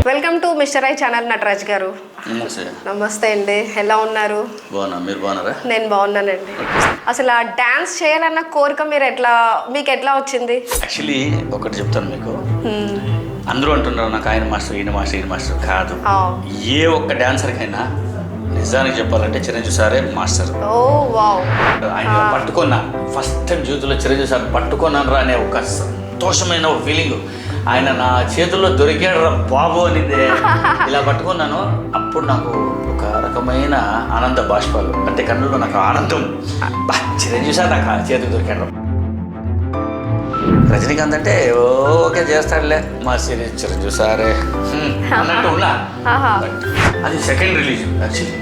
Welcome to mister I channel. Nataraj గారు నమస్తే అండి, ఎలా ఉన్నారు? మీరు బాగున్నారా? నేను బాగున్నానండి. అసలు ఆ డాన్స్ చేయాలన్న కోరిక మీకు ఎట్లా వచ్చింది? యాక్చువల్లీ ఒకటి చెప్తాను మీకు. అందరూ అంటున్నారు నాకు ఆయన మాస్టర్ ఈయన మాస్టర్ కాదు. ఏ ఒక్క డాన్సర్కైనా నిజానికి చెప్పాలంటే చిరంజీవి సారే మాస్టర్. ఓ వావ్. ఆయన పట్టుకున్నా ఫస్ట్ టైం జీవితంలో చిరంజీవి సార్ పట్టుకున్నాను రా అనే ఒక సంతోషమైన ఒక ఫీలింగ్. ఆయన నా చేతుల్లో దొరికాడు రా బాబు అనిందే. ఇలా పట్టుకున్నాను, అప్పుడు నాకు ఒక రకమైన ఆనంద బాష్పాలు, అంటే కన్నుల్లో నాకు ఆనందం. చిరంజీవి సార్ నాకు చేతికి దొరికాడు. రజనీకాంత్ అంటే ఓకే చేస్తాడులే మా సిరీస్ చిరంజీవి సారే అన్నట్టు ఉన్నా. అది సెకండ్ రిలీజ్. యాక్చువల్లీ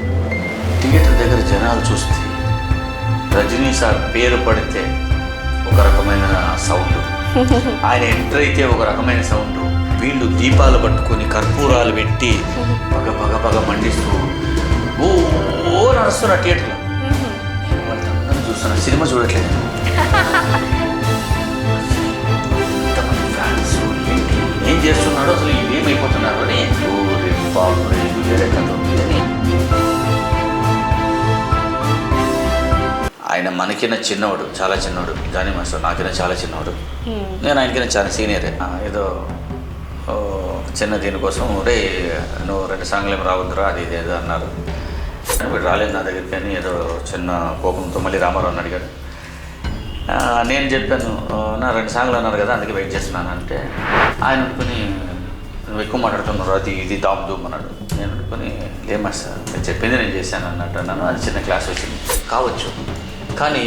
థియేటర్ దగ్గర జనాలు చూస్తే రజనీ సార్ పేరు పడితే ఒక రకమైన సౌండ్, ఆయన ఎంటర్ అయితే ఒక రకమైన సౌండ్. వీళ్ళు దీపాలు పట్టుకొని కర్పూరాలు పెట్టి పగ మండిస్తూ ఓ నడుస్తున్న థియేటర్లో. వాళ్ళందరూ చూస్తున్నా, సినిమా చూడట్లేదు. ఏం చేస్తున్నాడో అసలు ఏమైపోతున్నారు అని వేరే కథ ఉంది అని. ఆయన మనకిన చిన్నవాడు, చాలా చిన్నవాడు. జానీ మాస్టర్ నాకైనా చాలా చిన్నవాడు, నేను ఆయనకైనా చాలా సీనియరే. ఏదో చిన్న దీనికోసం రే నువ్వు 2 సాంగ్లు ఏమి రావద్దురా అది ఇది ఏదో అన్నారు. వీడు రాలేదు నా దగ్గరికి అని ఏదో చిన్న కోపంతో మళ్ళీ రామారావుని అడిగాడు. నేను చెప్పాను నా 2 సాంగ్లు అన్నారు కదా అందుకే వెయిట్ చేస్తున్నాను అంటే, ఆయన అనుకుని నువ్వు ఎక్కువ మాట్లాడుతున్నారు అది ఇది దామ్ దూమ్ అన్నాడు. నేను అనుకుని లేదు మాస్టర్ నేను చెప్పింది నేను చేశాను అన్నట్టు అన్నాను. అది చిన్న క్లాస్ వచ్చింది కావచ్చు, కానీ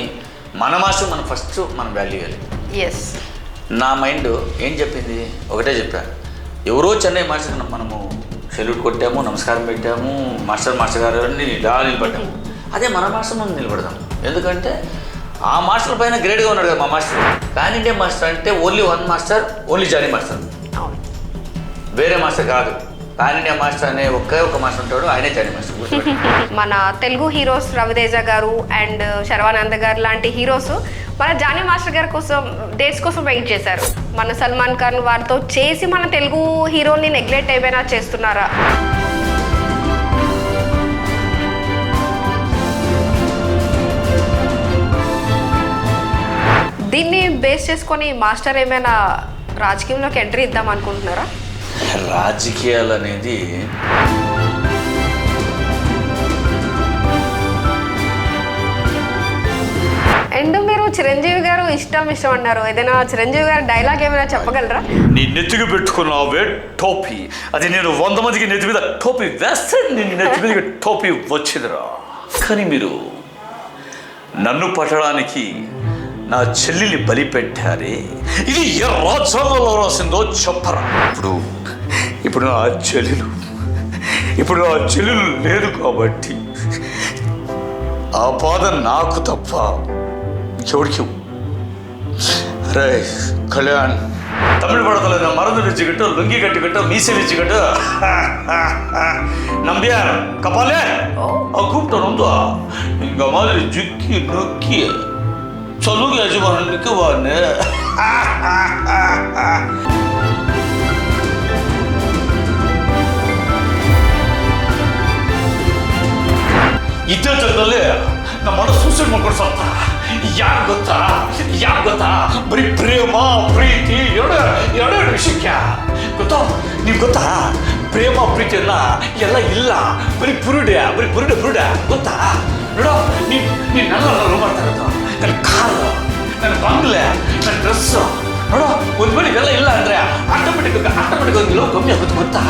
మన మాస్టర్ మనం ఫస్ట్ మనం వాల్యూ ఇవ్వాలి. ఎస్. నా మైండ్ ఏం చెప్పింది, ఒకటే చెప్పాను. ఎవరో చెన్నై మాస్టర్ మనము సెల్యూట్ కొట్టాము, నమస్కారం పెట్టాము, మాస్టర్ గారు అన్నీ ఇలా నిలబడ్డాము. అదే మన మాస్టర్ మనం నిలబడదాం. ఎందుకంటే ఆ మాస్టర్ పైన గ్రేడ్గా ఉన్నాడు కదా మా మాస్టర్. పాన్ ఇండియా మాస్టర్ అంటే only 1 master, only Jani master, వేరే మాస్టర్ కాదు. పాన్ ఇండియా మాస్టర్ అనే ఒక మాస్టర్ ఉంటాడు, ఆయనే జానీ మాస్టర్. మన తెలుగు హీరోస్ రవితేజ గారు అండ్ శర్వానంద్ గారు లాంటి హీరోస్ మన జానీ మాస్టర్ గారి కోసం డేట్స్ కోసం వెయిట్ చేశారు. మన సల్మాన్ ఖాన్ వారితో చేసి మన తెలుగు హీరోని నెగ్లెక్ట్ ఏమైనా చేస్తున్నారా? దీన్ని బేస్ చేసుకొని మాస్టర్ ఏమైనా రాజకీయంలోకి ఎంట్రీ ఇద్దాం అనుకుంటున్నారా? రాజకీయాలు అనేది అండ్ మీరు చిరంజీవి గారు ఇష్టం అన్నారు, ఏదైనా చిరంజీవి గారు డైలాగ్ ఏమైనా చెప్పగలరా? నీ నెత్తికి పెట్టుకున్నావే టోపీ, అది నేను 100 మందికి నెత్తి మీద టోపీ వేస్తే నేను నెత్తి మీద టోపీ వచ్చిందిరా. కానీ మీరు నన్ను పట్టడానికి నా చెల్లిని బలి పెట్టారే, ఇది ఏ రాజ్యాంగంలో రాసిందో చెప్పరా. ఇప్పుడు నా చెల్లెలు లేదు కాబట్టి ఆ బాధ నాకు తప్ప ఎవరికి. రే కళ్యాణ్, தமிழ் படத்தில் நான் மருந்து வச்சுக்கிட்டு லுங்கி கட்டிக்கிட்டு மீசை வச்சுக்கிட்டு நம்பியார் கபாலே கூப்பிட்டு வந்தா இந்த மாதிரி ஜுக்கி நொக்கி சொல்லுங்க యజమానునికి వాడిని. ಇತ್ತೀಚೆಗೆ ನಮ್ಮ ಮನ ಸೂಸೈಡ್ ಮಾಡ್ಕೊಂಡು ಸತ್ತ. ಯಾಕೆ ಗೊತ್ತಾ ಬರೀ ಪ್ರೇಮ ಪ್ರೀತಿ ಎರಡು ವಿಷಯಕ್ಕೆ ಗೊತ್ತಾ. ನೀವು ಗೊತ್ತಾ ಪ್ರೇಮ ಪ್ರೀತಿಯನ್ನ ಎಲ್ಲ ಇಲ್ಲ, ಬರೀ ಬುರುಡೆ ಗೊತ್ತಾ. ನೋಡೋ ನೀನೆಲ್ಲ ಲವ್ ಮಾಡ್ತಾ ಇರೋದು ನನ್ನ ಕಾರು, ನನ್ನ ಬಂಗ್ಲೆ, ನನ್ನ ಡ್ರೆಸ್ಸು. ನೋಡೋ ಒಂದು ವೇಳೆ ಇವೆಲ್ಲ ಇಲ್ಲ ಅಂದರೆ ಆಟೋಮೆಟಿಕ್ ಒಂದು ಲವ್ ಕಮ್ಮಿ ಆಗುತ್ತೆ ಗೊತ್ತಾ.